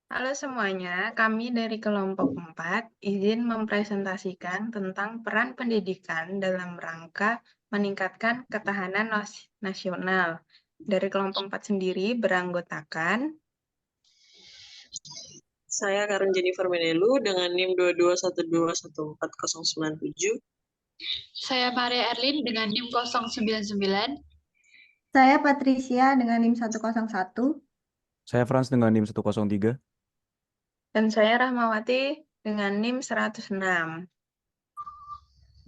Halo semuanya, kami dari kelompok 4 izin mempresentasikan tentang peran pendidikan dalam rangka meningkatkan ketahanan nasional. Dari kelompok 4 sendiri beranggotakan Saya Karen Jennifer Menelu dengan NIM 221214097. Saya Maria Erlin dengan NIM 099. Saya Patricia dengan NIM 101. Saya Frans dengan NIM 103. dan saya Rahmawati dengan NIM 106.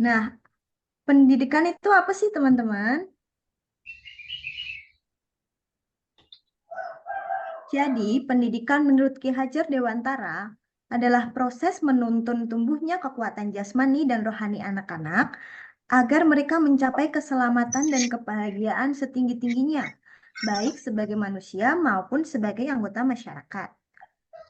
Nah, pendidikan itu apa sih, teman-teman? Jadi, pendidikan menurut Ki Hajar Dewantara adalah proses menuntun tumbuhnya kekuatan jasmani dan rohani anak-anak agar mereka mencapai keselamatan dan kebahagiaan setinggi-tingginya, baik sebagai manusia maupun sebagai anggota masyarakat.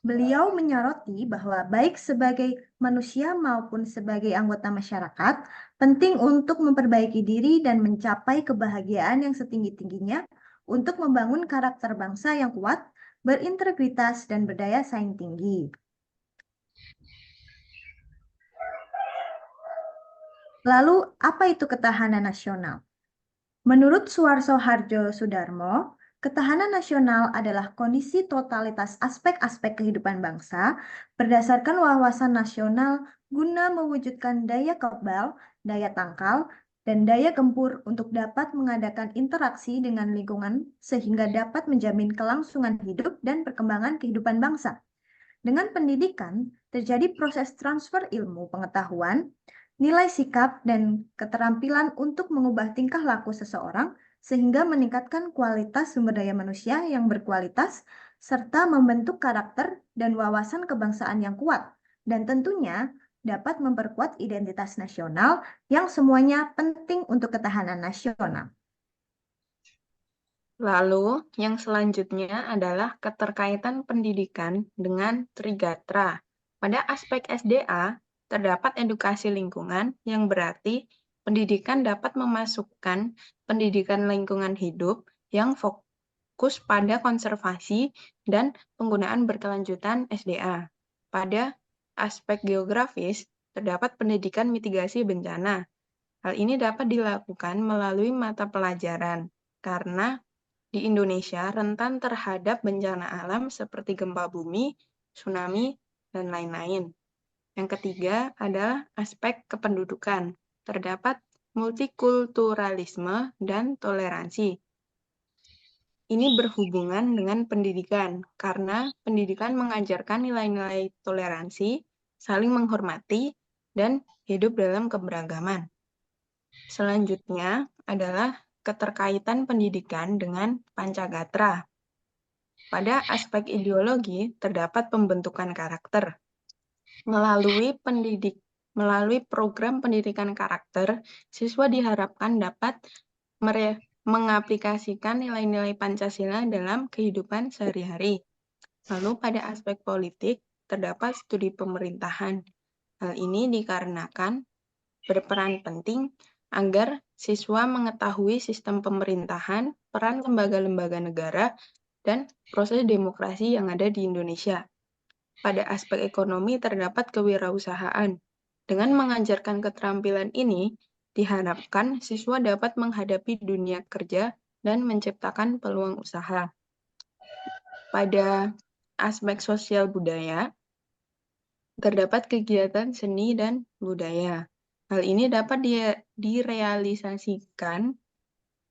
Beliau menyoroti bahwa baik sebagai manusia maupun sebagai anggota masyarakat, penting untuk memperbaiki diri dan mencapai kebahagiaan yang setinggi-tingginya untuk membangun karakter bangsa yang kuat, berintegritas, dan berdaya saing tinggi. Lalu, apa itu ketahanan nasional? Menurut Suharto Harjosudarmo, ketahanan nasional adalah kondisi totalitas aspek-aspek kehidupan bangsa berdasarkan wawasan nasional guna mewujudkan daya kebal, daya tangkal, dan daya gempur untuk dapat mengadakan interaksi dengan lingkungan sehingga dapat menjamin kelangsungan hidup dan perkembangan kehidupan bangsa. Dengan pendidikan, terjadi proses transfer ilmu pengetahuan, nilai sikap, dan keterampilan untuk mengubah tingkah laku seseorang sehingga meningkatkan kualitas sumber daya manusia yang berkualitas serta membentuk karakter dan wawasan kebangsaan yang kuat, dan tentunya dapat memperkuat identitas nasional yang semuanya penting untuk ketahanan nasional. Lalu, yang selanjutnya adalah keterkaitan pendidikan dengan Trigatra. Pada aspek SDA, terdapat edukasi lingkungan yang berarti pendidikan dapat memasukkan pendidikan lingkungan hidup yang fokus pada konservasi dan penggunaan berkelanjutan SDA. Pada aspek geografis, terdapat pendidikan mitigasi bencana. Hal ini dapat dilakukan melalui mata pelajaran, karena di Indonesia rentan terhadap bencana alam seperti gempa bumi, tsunami, dan lain-lain. Yang ketiga adalah aspek kependudukan. Terdapat multikulturalisme dan toleransi. Ini berhubungan dengan pendidikan, karena pendidikan mengajarkan nilai-nilai toleransi, saling menghormati, dan hidup dalam keberagaman. Selanjutnya adalah keterkaitan pendidikan dengan Pancagatra. Pada aspek ideologi, terdapat pembentukan karakter. Melalui program pendidikan karakter, siswa diharapkan dapat mengaplikasikan nilai-nilai Pancasila dalam kehidupan sehari-hari. Lalu pada aspek politik, terdapat studi pemerintahan. Hal ini dikarenakan berperan penting agar siswa mengetahui sistem pemerintahan, peran lembaga-lembaga negara, dan proses demokrasi yang ada di Indonesia. Pada aspek ekonomi terdapat kewirausahaan. Dengan mengajarkan keterampilan ini, diharapkan siswa dapat menghadapi dunia kerja dan menciptakan peluang usaha. Pada aspek sosial budaya, terdapat kegiatan seni dan budaya. Hal ini dapat direalisasikan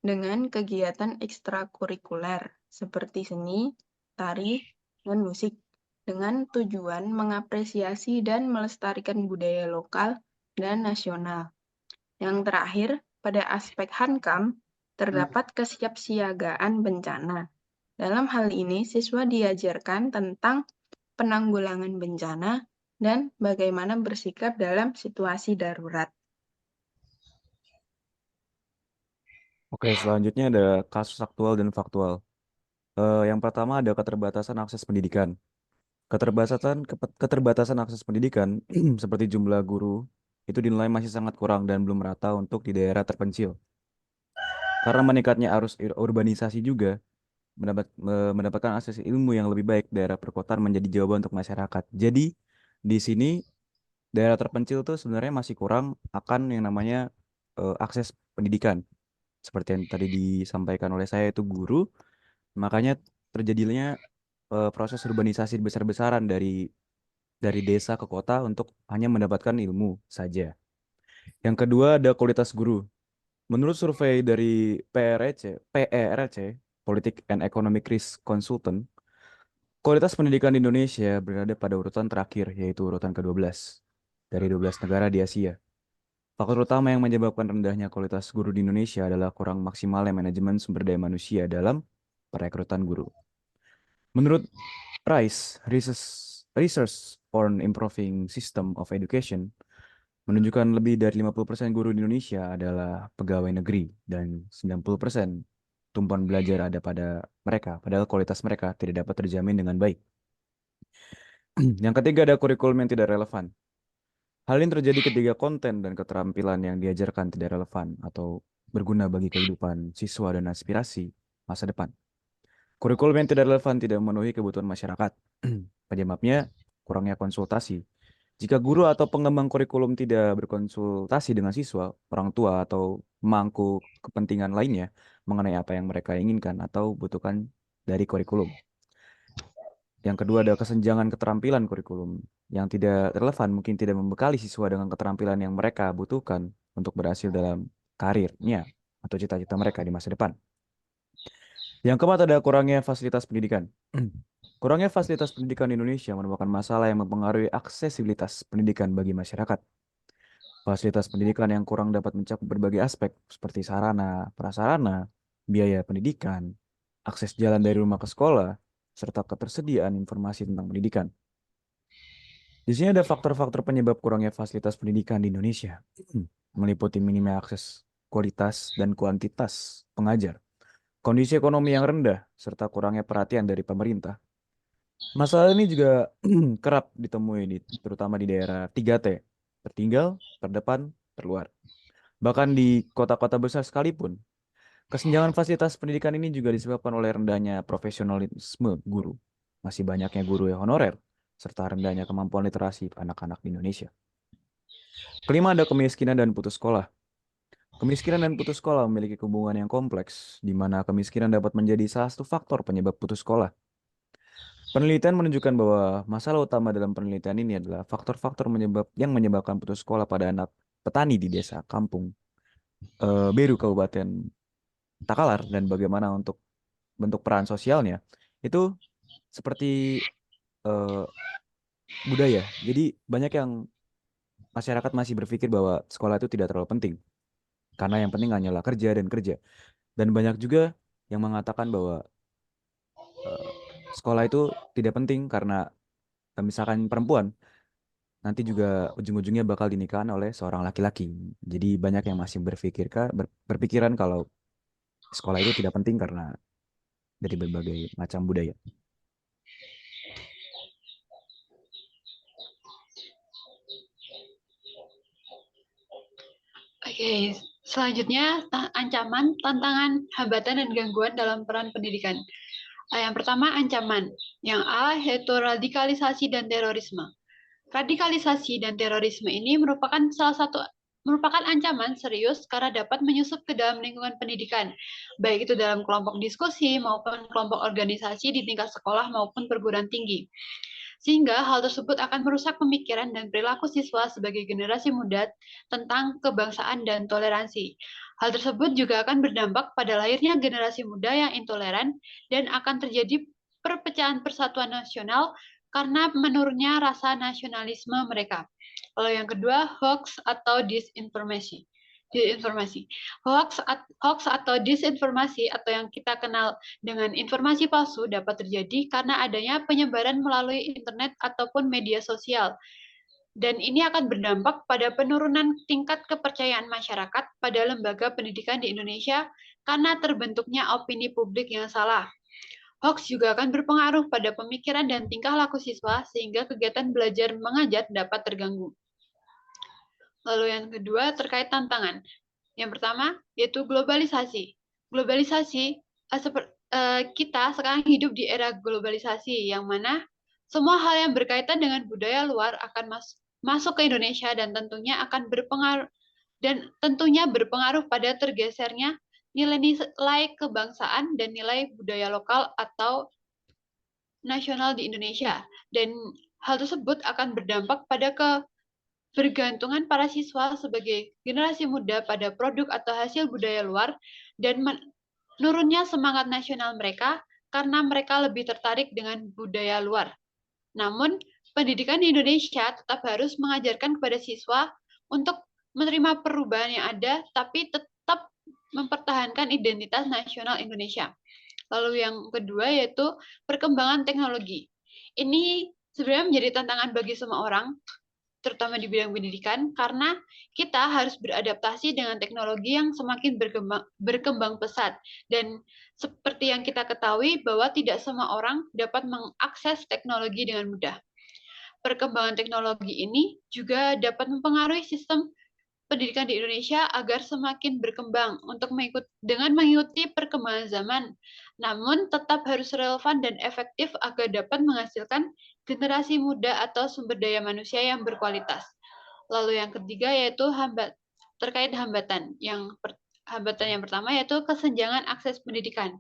dengan kegiatan ekstrakurikuler seperti seni, tari, dan musik, dengan tujuan mengapresiasi dan melestarikan budaya lokal dan nasional. Yang terakhir, pada aspek Hankam, terdapat kesiapsiagaan bencana. Dalam hal ini, siswa diajarkan tentang penanggulangan bencana dan bagaimana bersikap dalam situasi darurat. Oke, selanjutnya ada kasus aktual dan faktual. Yang pertama ada keterbatasan akses pendidikan. Keterbatasan akses pendidikan seperti jumlah guru itu dinilai masih sangat kurang dan belum merata untuk di daerah terpencil. Karena meningkatnya arus urbanisasi juga, mendapatkan akses ilmu yang lebih baik, daerah perkotaan menjadi jawaban untuk masyarakat. Jadi di sini daerah terpencil tuh sebenarnya masih kurang akan yang namanya akses pendidikan. Seperti yang tadi disampaikan oleh saya itu guru, makanya terjadinya proses urbanisasi besar-besaran dari desa ke kota untuk hanya mendapatkan ilmu saja. Yang kedua ada kualitas guru. Menurut survei dari PERC, Politik and Economic Risk Consultant, kualitas pendidikan di Indonesia berada pada urutan terakhir, yaitu urutan ke-12 dari 12 negara di Asia. Faktor utama yang menyebabkan rendahnya kualitas guru di Indonesia adalah kurang maksimalnya manajemen sumber daya manusia dalam perekrutan guru. Menurut RISE, Research on Improving System of Education, menunjukkan lebih dari 50% guru di Indonesia adalah pegawai negeri dan 90% tumpuan belajar ada pada mereka, padahal kualitas mereka tidak dapat terjamin dengan baik. Yang ketiga ada kurikulum yang tidak relevan. Hal ini terjadi ketika konten dan keterampilan yang diajarkan tidak relevan atau berguna bagi kehidupan siswa dan aspirasi masa depan. Kurikulum yang tidak relevan tidak memenuhi kebutuhan masyarakat. Penyebabnya kurangnya konsultasi. Jika guru atau pengembang kurikulum tidak berkonsultasi dengan siswa, orang tua, atau pemangku kepentingan lainnya mengenai apa yang mereka inginkan atau butuhkan dari kurikulum. Yang kedua ada kesenjangan keterampilan kurikulum yang tidak relevan, mungkin tidak membekali siswa dengan keterampilan yang mereka butuhkan untuk berhasil dalam karirnya atau cita-cita mereka di masa depan. Yang keempat ada kurangnya fasilitas pendidikan. Kurangnya fasilitas pendidikan di Indonesia merupakan masalah yang mempengaruhi aksesibilitas pendidikan bagi masyarakat. Fasilitas pendidikan yang kurang dapat mencakup berbagai aspek seperti sarana, prasarana, biaya pendidikan, akses jalan dari rumah ke sekolah, serta ketersediaan informasi tentang pendidikan. Di sini ada faktor-faktor penyebab kurangnya fasilitas pendidikan di Indonesia, meliputi minimnya akses kualitas dan kuantitas pengajar, kondisi ekonomi yang rendah, serta kurangnya perhatian dari pemerintah. Masalah ini juga kerap ditemui terutama di daerah 3T, tertinggal, terdepan, terluar. Bahkan di kota-kota besar sekalipun, kesenjangan fasilitas pendidikan ini juga disebabkan oleh rendahnya profesionalisme guru, masih banyaknya guru yang honorer, serta rendahnya kemampuan literasi anak-anak di Indonesia. Kelima ada kemiskinan dan putus sekolah. Kemiskinan dan putus sekolah memiliki hubungan yang kompleks, di mana kemiskinan dapat menjadi salah satu faktor penyebab putus sekolah. Penelitian menunjukkan bahwa masalah utama dalam penelitian ini adalah faktor-faktor yang menyebabkan putus sekolah pada anak petani di desa kampung Beru Kabupaten Takalar, dan bagaimana untuk bentuk peran sosialnya itu seperti budaya. Jadi banyak yang masyarakat masih berpikir bahwa sekolah itu tidak terlalu penting karena yang penting hanyalah kerja dan kerja. Dan banyak juga yang mengatakan bahwa sekolah itu tidak penting karena misalkan perempuan nanti juga ujung-ujungnya bakal dinikahin oleh seorang laki-laki. Jadi banyak yang masih berpikiran kalau sekolah itu tidak penting karena dari berbagai macam budaya. Oke, selanjutnya ancaman, tantangan, hambatan, dan gangguan dalam peran pendidikan. Yang pertama, ancaman. Yang A, yaitu radikalisasi dan terorisme. Radikalisasi dan terorisme ini merupakan ancaman serius karena dapat menyusup ke dalam lingkungan pendidikan, baik itu dalam kelompok diskusi maupun kelompok organisasi di tingkat sekolah maupun perguruan tinggi. Sehingga hal tersebut akan merusak pemikiran dan perilaku siswa sebagai generasi muda tentang kebangsaan dan toleransi. Hal tersebut juga akan berdampak pada lahirnya generasi muda yang intoleran dan akan terjadi perpecahan persatuan nasional karena menurunnya rasa nasionalisme mereka. Lalu yang kedua, hoax atau disinformasi. Hoax atau disinformasi atau yang kita kenal dengan informasi palsu dapat terjadi karena adanya penyebaran melalui internet ataupun media sosial. Dan ini akan berdampak pada penurunan tingkat kepercayaan masyarakat pada lembaga pendidikan di Indonesia karena terbentuknya opini publik yang salah. Hoax juga akan berpengaruh pada pemikiran dan tingkah laku siswa sehingga kegiatan belajar mengajar dapat terganggu. Lalu yang kedua terkait tantangan. Yang pertama yaitu globalisasi. kita sekarang hidup di era globalisasi yang mana semua hal yang berkaitan dengan budaya luar akan masuk ke Indonesia dan tentunya berpengaruh pada tergesernya nilai-nilai kebangsaan dan nilai budaya lokal atau nasional di Indonesia. Dan hal tersebut akan berdampak pada kebergantungan para siswa sebagai generasi muda pada produk atau hasil budaya luar dan menurunnya semangat nasional mereka karena mereka lebih tertarik dengan budaya luar. Namun, pendidikan di Indonesia tetap harus mengajarkan kepada siswa untuk menerima perubahan yang ada, tapi tetap mempertahankan identitas nasional Indonesia. Lalu yang kedua yaitu perkembangan teknologi. Ini sebenarnya menjadi tantangan bagi semua orang, terutama di bidang pendidikan, karena kita harus beradaptasi dengan teknologi yang semakin berkembang pesat. Dan seperti yang kita ketahui bahwa tidak semua orang dapat mengakses teknologi dengan mudah. Perkembangan teknologi ini juga dapat mempengaruhi sistem pendidikan di Indonesia agar semakin berkembang dengan mengikuti perkembangan zaman, namun tetap harus relevan dan efektif agar dapat menghasilkan generasi muda atau sumber daya manusia yang berkualitas. Lalu yang ketiga yaitu terkait hambatan. Hambatan yang pertama yaitu kesenjangan akses pendidikan.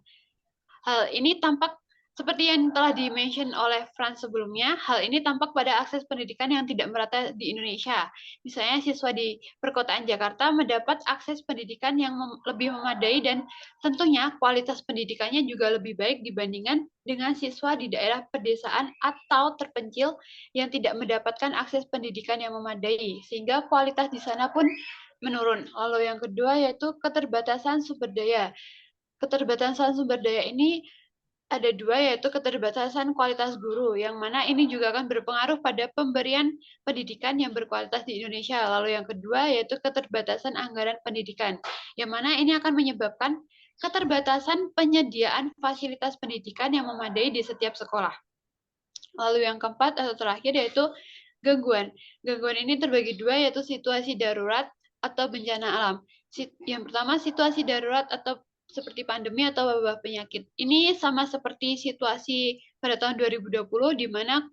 Hal ini tampak seperti yang telah di-mention oleh Frans sebelumnya, hal ini tampak pada akses pendidikan yang tidak merata di Indonesia. Misalnya siswa di perkotaan Jakarta mendapat akses pendidikan yang lebih memadai dan tentunya kualitas pendidikannya juga lebih baik dibandingkan dengan siswa di daerah pedesaan atau terpencil yang tidak mendapatkan akses pendidikan yang memadai, sehingga kualitas di sana pun menurun. Lalu yang kedua yaitu keterbatasan sumber daya. Keterbatasan sumber daya ini ada dua, yaitu keterbatasan kualitas guru, yang mana ini juga akan berpengaruh pada pemberian pendidikan yang berkualitas di Indonesia. Lalu yang kedua, yaitu keterbatasan anggaran pendidikan, yang mana ini akan menyebabkan keterbatasan penyediaan fasilitas pendidikan yang memadai di setiap sekolah. Lalu yang keempat atau terakhir, yaitu gangguan. Gangguan ini terbagi dua, yaitu situasi darurat atau bencana alam. Yang pertama, situasi darurat atau seperti pandemi atau wabah penyakit. Ini sama seperti situasi pada tahun 2020 di mana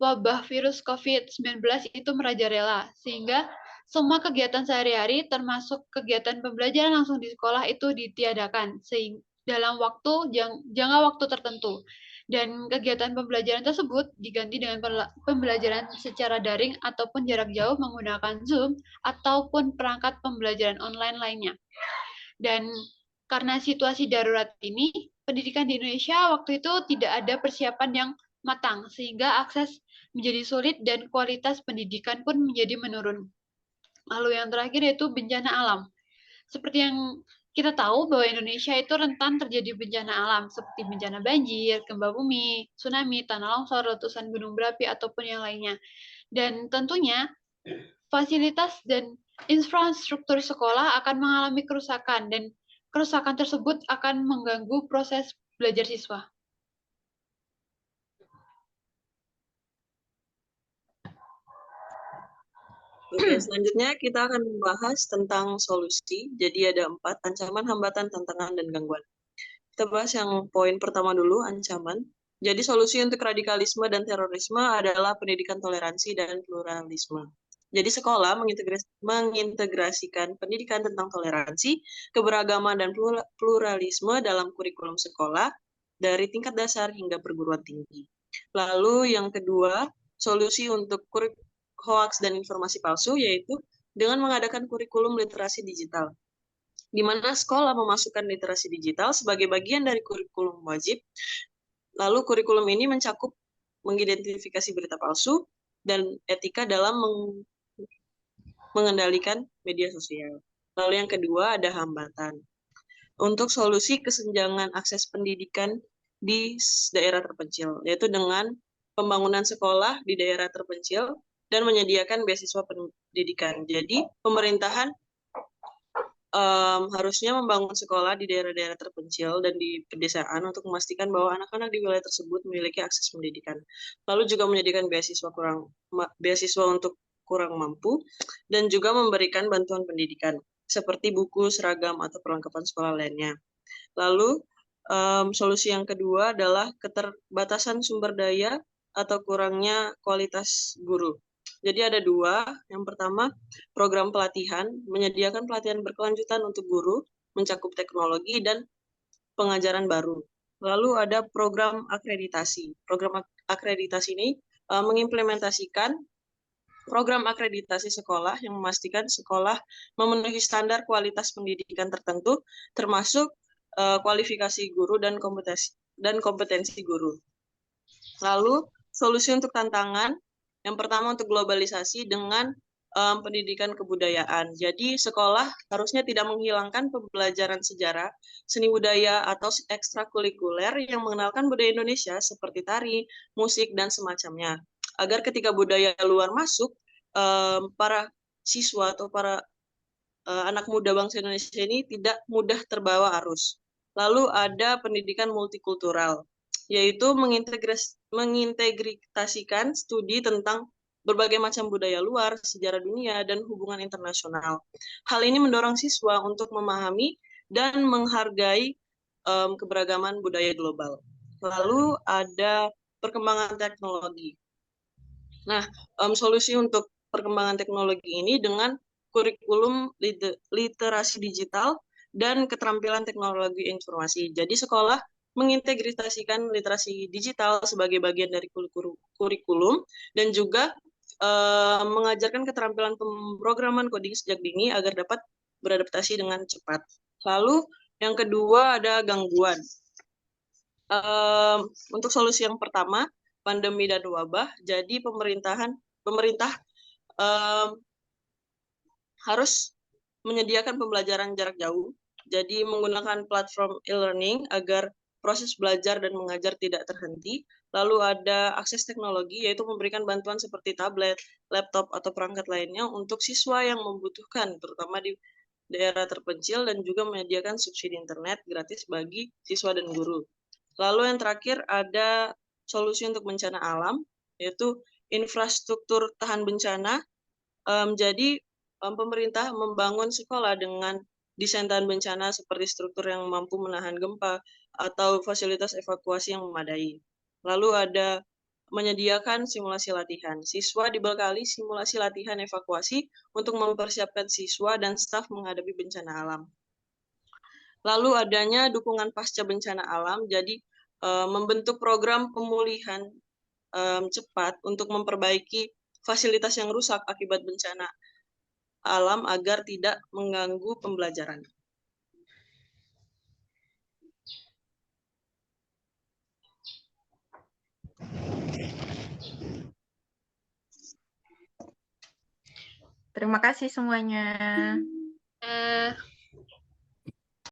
wabah virus COVID-19 itu merajalela, sehingga semua kegiatan sehari-hari termasuk kegiatan pembelajaran langsung di sekolah itu ditiadakan dalam jangka waktu tertentu. Dan kegiatan pembelajaran tersebut diganti dengan pembelajaran secara daring ataupun jarak jauh menggunakan Zoom ataupun perangkat pembelajaran online lainnya. Dan karena situasi darurat ini, pendidikan di Indonesia waktu itu tidak ada persiapan yang matang, sehingga akses menjadi sulit dan kualitas pendidikan pun menjadi menurun. Lalu yang terakhir yaitu bencana alam. Seperti yang kita tahu bahwa Indonesia itu rentan terjadi bencana alam, seperti bencana banjir, gempa bumi, tsunami, tanah longsor, letusan gunung berapi, ataupun yang lainnya. Dan tentunya, fasilitas dan infrastruktur sekolah akan mengalami kerusakan, dan kerusakan tersebut akan mengganggu proses belajar siswa. Oke, selanjutnya kita akan membahas tentang solusi. Jadi ada 4, ancaman, hambatan, tantangan, dan gangguan. Kita bahas yang poin pertama dulu, ancaman. Jadi solusi untuk radikalisme dan terorisme adalah pendidikan toleransi dan pluralisme. Jadi sekolah mengintegrasikan pendidikan tentang toleransi, keberagaman, dan pluralisme dalam kurikulum sekolah dari tingkat dasar hingga perguruan tinggi. Lalu yang kedua, solusi untuk hoaks dan informasi palsu, yaitu dengan mengadakan kurikulum literasi digital, di mana sekolah memasukkan literasi digital sebagai bagian dari kurikulum wajib. Lalu kurikulum ini mencakup mengidentifikasi berita palsu dan etika dalam mengendalikan media sosial. Lalu yang kedua ada hambatan. Untuk solusi kesenjangan akses pendidikan di daerah terpencil, yaitu dengan pembangunan sekolah di daerah terpencil dan menyediakan beasiswa pendidikan. Jadi pemerintahan harusnya membangun sekolah di daerah-daerah terpencil dan di pedesaan untuk memastikan bahwa anak-anak di wilayah tersebut memiliki akses pendidikan. Lalu juga menyediakan beasiswa untuk kurang mampu dan juga memberikan bantuan pendidikan seperti buku, seragam, atau perlengkapan sekolah lainnya. Lalu Solusi yang kedua adalah keterbatasan sumber daya atau kurangnya kualitas guru. Jadi ada dua. Yang pertama, program pelatihan, menyediakan pelatihan berkelanjutan untuk guru, mencakup teknologi dan pengajaran baru. Lalu ada program akreditasi. Program akreditasi ini mengimplementasikan program akreditasi sekolah yang memastikan sekolah memenuhi standar kualitas pendidikan tertentu, termasuk kualifikasi guru dan kompetensi guru. Lalu solusi untuk tantangan, yang pertama untuk globalisasi dengan pendidikan kebudayaan. Jadi sekolah harusnya tidak menghilangkan pembelajaran sejarah, seni budaya atau ekstrakurikuler yang mengenalkan budaya Indonesia seperti tari, musik, dan semacamnya. Agar ketika budaya luar masuk, para siswa atau para anak muda bangsa Indonesia ini tidak mudah terbawa arus. Lalu ada pendidikan multikultural, yaitu mengintegrasikan studi tentang berbagai macam budaya luar, sejarah dunia, dan hubungan internasional. Hal ini mendorong siswa untuk memahami dan menghargai keberagaman budaya global. Lalu ada perkembangan teknologi. Nah, solusi untuk perkembangan teknologi ini dengan kurikulum literasi digital dan keterampilan teknologi informasi. Jadi sekolah mengintegrasikan literasi digital sebagai bagian dari kurikulum dan juga mengajarkan keterampilan pemrograman coding sejak dini agar dapat beradaptasi dengan cepat. Lalu yang kedua ada gangguan. Untuk solusi yang pertama, pandemi dan wabah, jadi pemerintah harus menyediakan pembelajaran jarak jauh, jadi menggunakan platform e-learning agar proses belajar dan mengajar tidak terhenti. Lalu ada akses teknologi, yaitu memberikan bantuan seperti tablet, laptop, atau perangkat lainnya untuk siswa yang membutuhkan, terutama di daerah terpencil, dan juga menyediakan subsidi internet gratis bagi siswa dan guru. Lalu yang terakhir ada solusi untuk bencana alam, yaitu infrastruktur tahan bencana. Jadi pemerintah membangun sekolah dengan desain tahan bencana seperti struktur yang mampu menahan gempa atau fasilitas evakuasi yang memadai. Lalu ada menyediakan simulasi latihan. Siswa dibekali simulasi latihan evakuasi untuk mempersiapkan siswa dan staf menghadapi bencana alam. Lalu adanya dukungan pasca bencana alam, jadi membentuk program pemulihan cepat untuk memperbaiki fasilitas yang rusak akibat bencana alam agar tidak mengganggu pembelajaran. Terima kasih semuanya.